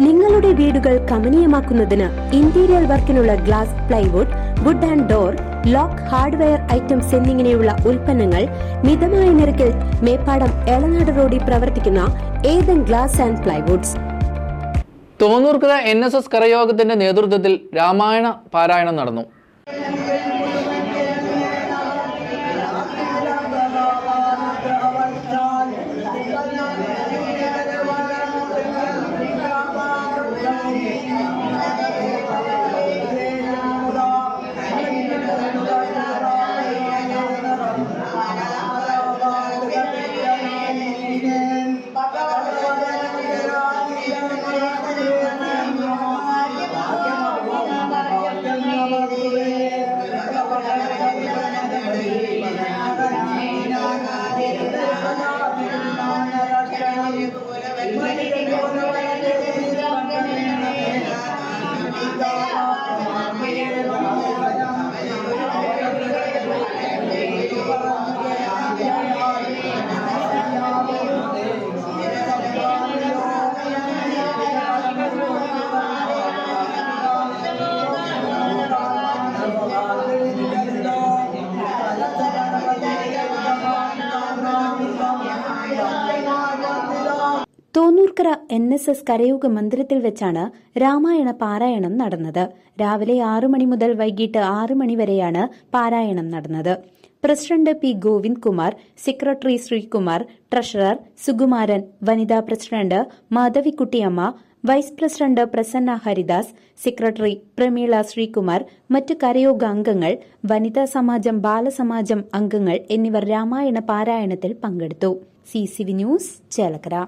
നിങ്ങളുടെ വീടുകൾ കമനീയമാക്കുന്നതിന് ഇന്റീരിയർ വർക്കിനുള്ള glass, plywood, wood and door, lock, hardware items എന്നിങ്ങനെയുള്ള ഉൽപ്പന്നങ്ങൾ മിതമായ നിരക്കിൽ മേപ്പാടം എളനാട് റോഡിൽ പ്രവർത്തിക്കുന്ന Ethan glass and plywoods. Thonnurkara NSS കരയോഗത്തിന്റെ നേതൃത്വത്തിൽ രാമായണ പാരായണം നടന്നു. തോന്നൂർക്കര NSS കരയോഗ മന്ദിരത്തിൽ വെച്ചാണ് രാമായണ പാരായണം നടന്നത്. രാവിലെ 6 മണി മുതൽ വൈകിട്ട് 6 മണി വരെയാണ് പാരായണം നടന്നത്. President P. Govind Kumar, secretary Sreekumar, treasurer Sukumaran, വനിതാ president Madhavikuttyamma, vice president Prasanna Haridas, secretary Prameela Sreekumar, മറ്റു കരയോഗ അംഗങ്ങൾ, വനിതാ സമാജം, ബാലസമാജം അംഗങ്ങൾ എന്നിവർ രാമായണ പാരായണത്തിൽ പങ്കെടുത്തു. CCV news, Chelakkara.